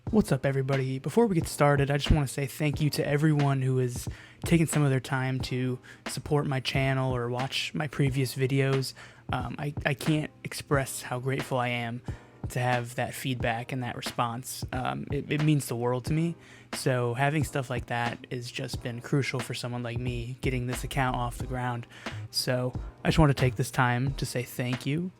What's up, everybody? Before we get started, I just want to say thank you to everyone who has taken some of their time to support my channel or watch my previous videos. I can't express how grateful I am to have that feedback and that response. It means the world to me. So having stuff like that has just been crucial for someone like me getting this account off the ground. So I just want to take this time to say thank you,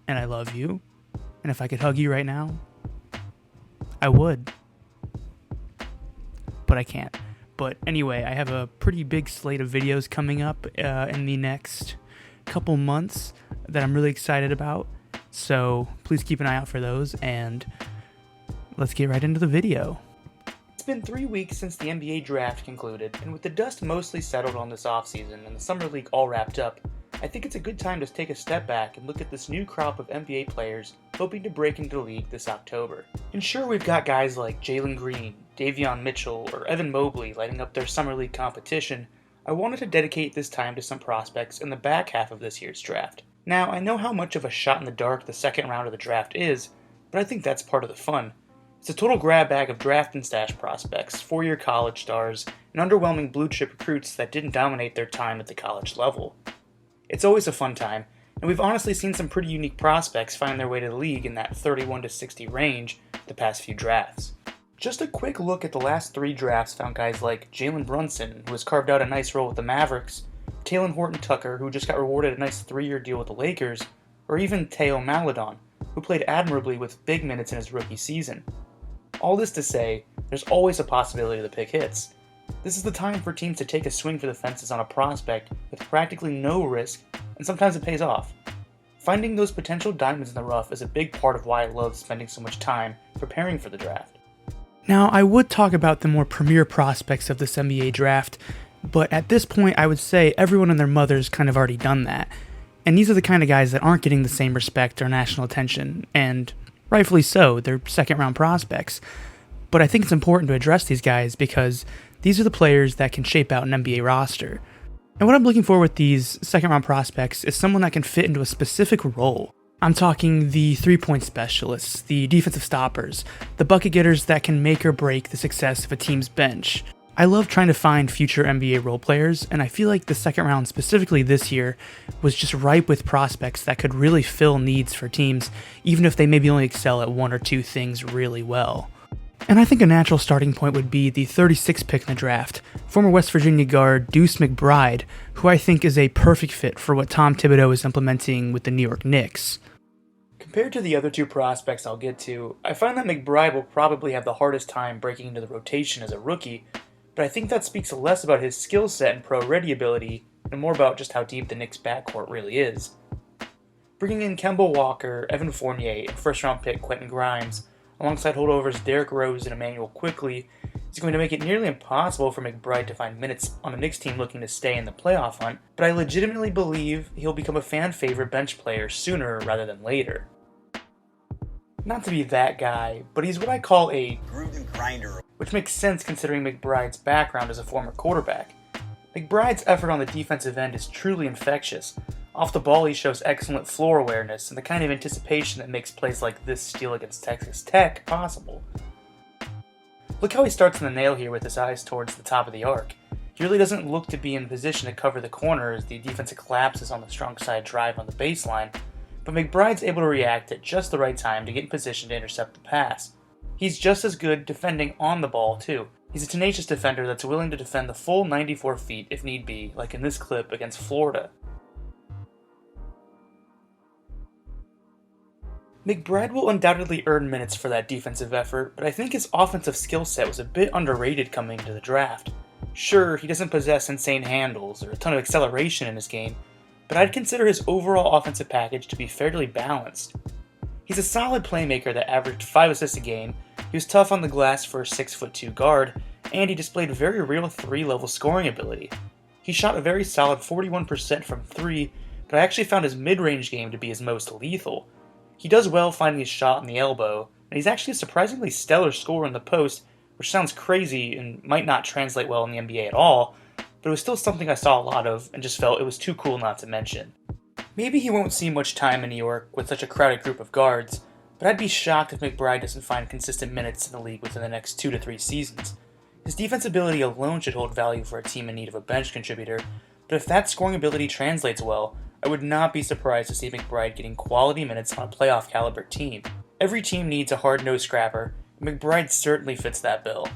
and I love you. And if I could hug you right now, I would, but I can't. But anyway, I have a pretty big slate of videos coming up in the next couple months that I'm really excited about. So please keep an eye out for those, and let's get right into the video. It's been 3 weeks since the NBA draft concluded, and with the dust mostly settled on this offseason and the Summer League all wrapped up, I think it's a good time to take a step back and look at this new crop of NBA players hoping to break into the league this October. And sure, we've got guys like Jalen Green, Davion Mitchell, or Evan Mobley lighting up their Summer League competition. I wanted to dedicate this time to some prospects in the back half of this year's draft. Now, I know how much of a shot in the dark the second round of the draft is, but I think that's part of the fun. It's a total grab bag of draft and stash prospects, four-year college stars, and underwhelming blue-chip recruits that didn't dominate their time at the college level. It's always a fun time, and we've honestly seen some pretty unique prospects find their way to the league in that 31 to 60 range the past few drafts. Just a quick look at the last three drafts found guys like Jalen Brunson, who has carved out a nice role with the Mavericks, Talen Horton-Tucker, who just got rewarded a nice 3-year deal with the Lakers, or even Theo Maledon, who played admirably with big minutes in his rookie season. All this to say, there's always a possibility the pick hits. This is the time for teams to take a swing for the fences on a prospect with practically no risk, and sometimes it pays off. Finding those potential diamonds in the rough is a big part of why I love spending so much time preparing for the draft. Now, I would talk about the more premier prospects of this NBA draft, but at this point I would say everyone and their mother's kind of already done that. And these are the kind of guys that aren't getting the same respect or national attention, and rightfully so, they're second-round prospects. But I think it's important to address these guys because these are the players that can shape out an NBA roster. And what I'm looking for with these second-round prospects is someone that can fit into a specific role. I'm talking the three-point specialists, the defensive stoppers, the bucket getters that can make or break the success of a team's bench. I love trying to find future NBA role players, and I feel like the second round, specifically this year, was just ripe with prospects that could really fill needs for teams, even if they maybe only excel at one or two things really well. And I think a natural starting point would be the 36th pick in the draft, former West Virginia guard Deuce McBride, who I think is a perfect fit for what Tom Thibodeau is implementing with the New York Knicks. Compared to the other two prospects I'll get to, I find that McBride will probably have the hardest time breaking into the rotation as a rookie, but I think that speaks less about his skill set and pro-ready ability and more about just how deep the Knicks' backcourt really is. Bringing in Kemba Walker, Evan Fournier, and first-round pick Quentin Grimes, alongside holdovers Derrick Rose and Emmanuel Quickley, is going to make it nearly impossible for McBride to find minutes on a Knicks team looking to stay in the playoff hunt, but I legitimately believe he'll become a fan-favorite bench player sooner rather than later. Not to be that guy, but he's what I call a Gruden grinder, which makes sense considering McBride's background as a former quarterback. McBride's effort on the defensive end is truly infectious. Off the ball, he shows excellent floor awareness and the kind of anticipation that makes plays like this steal against Texas Tech possible. Look how he starts in the nail here with his eyes towards the top of the arc. He really doesn't look to be in position to cover the corner as the defense collapses on the strong side drive on the baseline, but McBride's able to react at just the right time to get in position to intercept the pass. He's just as good defending on the ball, too. He's a tenacious defender that's willing to defend the full 94 feet if need be, like in this clip against Florida. McBride will undoubtedly earn minutes for that defensive effort, but I think his offensive skill set was a bit underrated coming into the draft. Sure, he doesn't possess insane handles or a ton of acceleration in his game, but I'd consider his overall offensive package to be fairly balanced. He's a solid playmaker that averaged 5 assists a game, he was tough on the glass for a 6'2" guard, and he displayed very real 3-level scoring ability. He shot a very solid 41% from 3, but I actually found his mid-range game to be his most lethal. He does well finding his shot in the elbow, and he's actually a surprisingly stellar scorer in the post, which sounds crazy and might not translate well in the NBA at all, but it was still something I saw a lot of and just felt it was too cool not to mention. Maybe he won't see much time in New York with such a crowded group of guards, but I'd be shocked if McBride doesn't find consistent minutes in the league within the next 2 to 3 seasons. His defense ability alone should hold value for a team in need of a bench contributor, but if that scoring ability translates well, I would not be surprised to see McBride getting quality minutes on a playoff caliber team. Every team needs a hard-nosed scrapper, and McBride certainly fits that bill.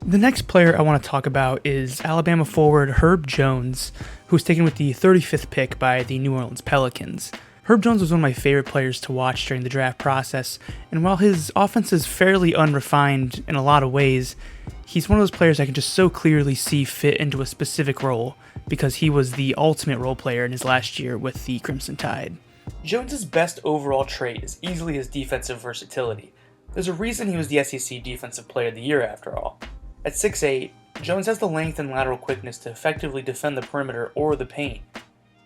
The next player I want to talk about is Alabama forward Herb Jones, who was taken with the 35th pick by the New Orleans Pelicans. Herb Jones was one of my favorite players to watch during the draft process, and while his offense is fairly unrefined in a lot of ways, he's one of those players I can just so clearly see fit into a specific role, because he was the ultimate role player in his last year with the Crimson Tide. Jones's best overall trait is easily his defensive versatility. There's a reason he was the SEC Defensive Player of the Year after all. At 6'8", Jones has the length and lateral quickness to effectively defend the perimeter or the paint.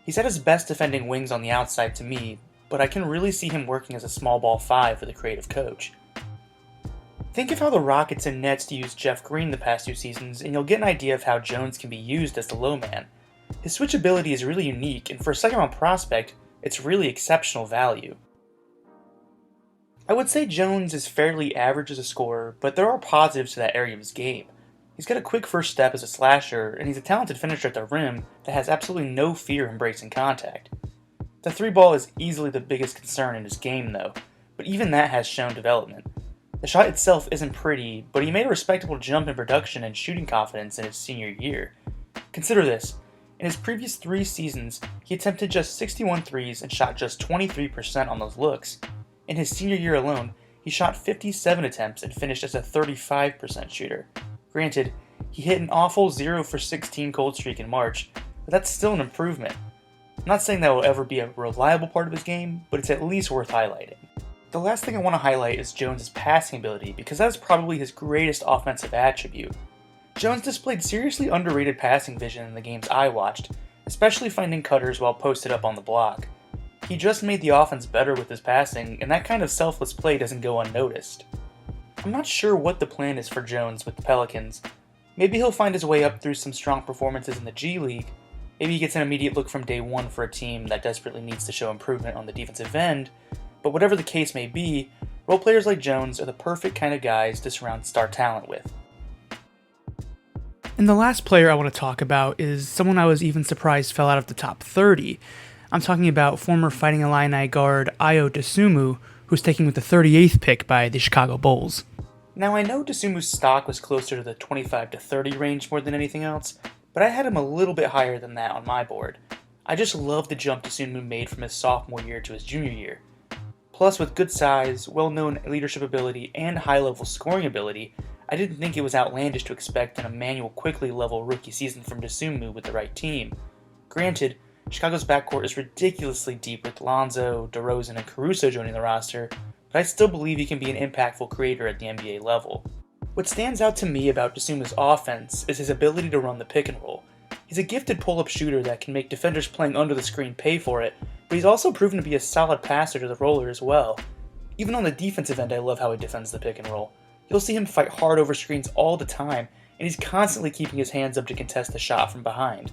He's at his best defending wings on the outside to me, but I can really see him working as a small ball 5 for the creative coach. Think of how the Rockets and Nets used Jeff Green the past 2 seasons, and you'll get an idea of how Jones can be used as the low man. His switch ability is really unique, and for a second-round prospect, it's really exceptional value. I would say Jones is fairly average as a scorer, but there are positives to that area of his game. He's got a quick first step as a slasher, and he's a talented finisher at the rim that has absolutely no fear embracing contact. The 3-ball is easily the biggest concern in his game though, but even that has shown development. The shot itself isn't pretty, but he made a respectable jump in production and shooting confidence in his senior year. Consider this. In his previous 3 seasons, he attempted just 61 threes and shot just 23% on those looks. In his senior year alone, he shot 57 attempts and finished as a 35% shooter. Granted, he hit an awful 0 for 16 cold streak in March, but that's still an improvement. I'm not saying that will ever be a reliable part of his game, but it's at least worth highlighting. The last thing I want to highlight is Jones' passing ability, because that is probably his greatest offensive attribute. Jones displayed seriously underrated passing vision in the games I watched, especially finding cutters while posted up on the block. He just made the offense better with his passing, and that kind of selfless play doesn't go unnoticed. I'm not sure what the plan is for Jones with the Pelicans. Maybe he'll find his way up through some strong performances in the G League. Maybe he gets an immediate look from day one for a team that desperately needs to show improvement on the defensive end, but whatever the case may be, role players like Jones are the perfect kind of guys to surround star talent with. And the last player I want to talk about is someone I was even surprised fell out of the top 30. I'm talking about former Fighting Illini guard Ayo Dosunmu, who's taken with the 38th pick by the Chicago Bulls. Now I know Dosunmu's stock was closer to the 25 to 30 range more than anything else, but I had him a little bit higher than that on my board. I just love the jump Dosunmu made from his sophomore year to his junior year. Plus, with good size, well-known leadership ability, and high-level scoring ability, I didn't think it was outlandish to expect an Immanuel Quickley level rookie season from Dosunmu with the right team. Granted, Chicago's backcourt is ridiculously deep with Lonzo, DeRozan, and Caruso joining the roster, but I still believe he can be an impactful creator at the NBA level. What stands out to me about Dosunmu's offense is his ability to run the pick and roll. He's a gifted pull-up shooter that can make defenders playing under the screen pay for it, but he's also proven to be a solid passer to the roller as well. Even on the defensive end, I love how he defends the pick and roll. You'll see him fight hard over screens all the time, and he's constantly keeping his hands up to contest the shot from behind.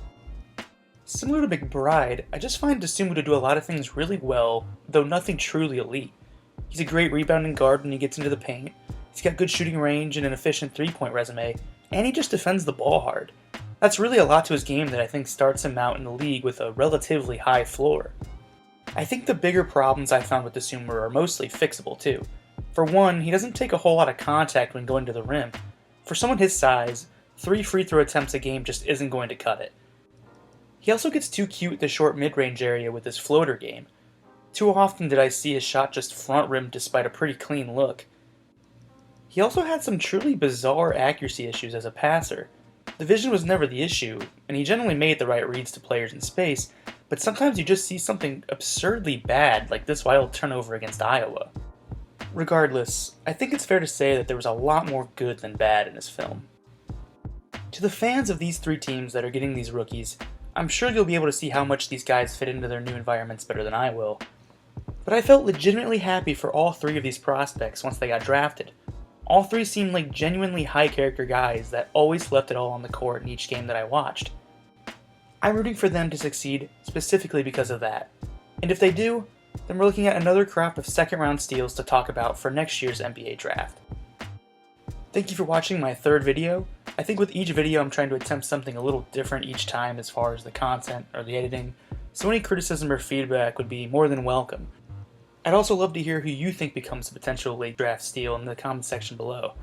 Similar to McBride, I just find Dosunmu to do a lot of things really well, though nothing truly elite. He's a great rebounding guard when he gets into the paint, he's got good shooting range and an efficient three-point resume, and he just defends the ball hard. That's really a lot to his game that I think starts him out in the league with a relatively high floor. I think the bigger problems I found with Dosunmu are mostly fixable too. For one, he doesn't take a whole lot of contact when going to the rim. For someone his size, 3 free throw attempts a game just isn't going to cut it. He also gets too cute at the short mid-range area with his floater game. Too often did I see his shot just front rim despite a pretty clean look. He also had some truly bizarre accuracy issues as a passer. The vision was never the issue, and he generally made the right reads to players in space, but sometimes you just see something absurdly bad like this wild turnover against Iowa. Regardless, I think it's fair to say that there was a lot more good than bad in this film. To the fans of these 3 teams that are getting these rookies, I'm sure you'll be able to see how much these guys fit into their new environments better than I will. But I felt legitimately happy for all 3 of these prospects once they got drafted. All 3 seemed like genuinely high-character guys that always left it all on the court in each game that I watched. I'm rooting for them to succeed specifically because of that. And if they do, Then we're looking at another crop of second round steals to talk about for next year's NBA draft. Thank you for watching my third video. I think with each video I'm trying to attempt something a little different each time as far as the content or the editing, so any criticism or feedback would be more than welcome. I'd also love to hear who you think becomes a potential late draft steal in the comment section below.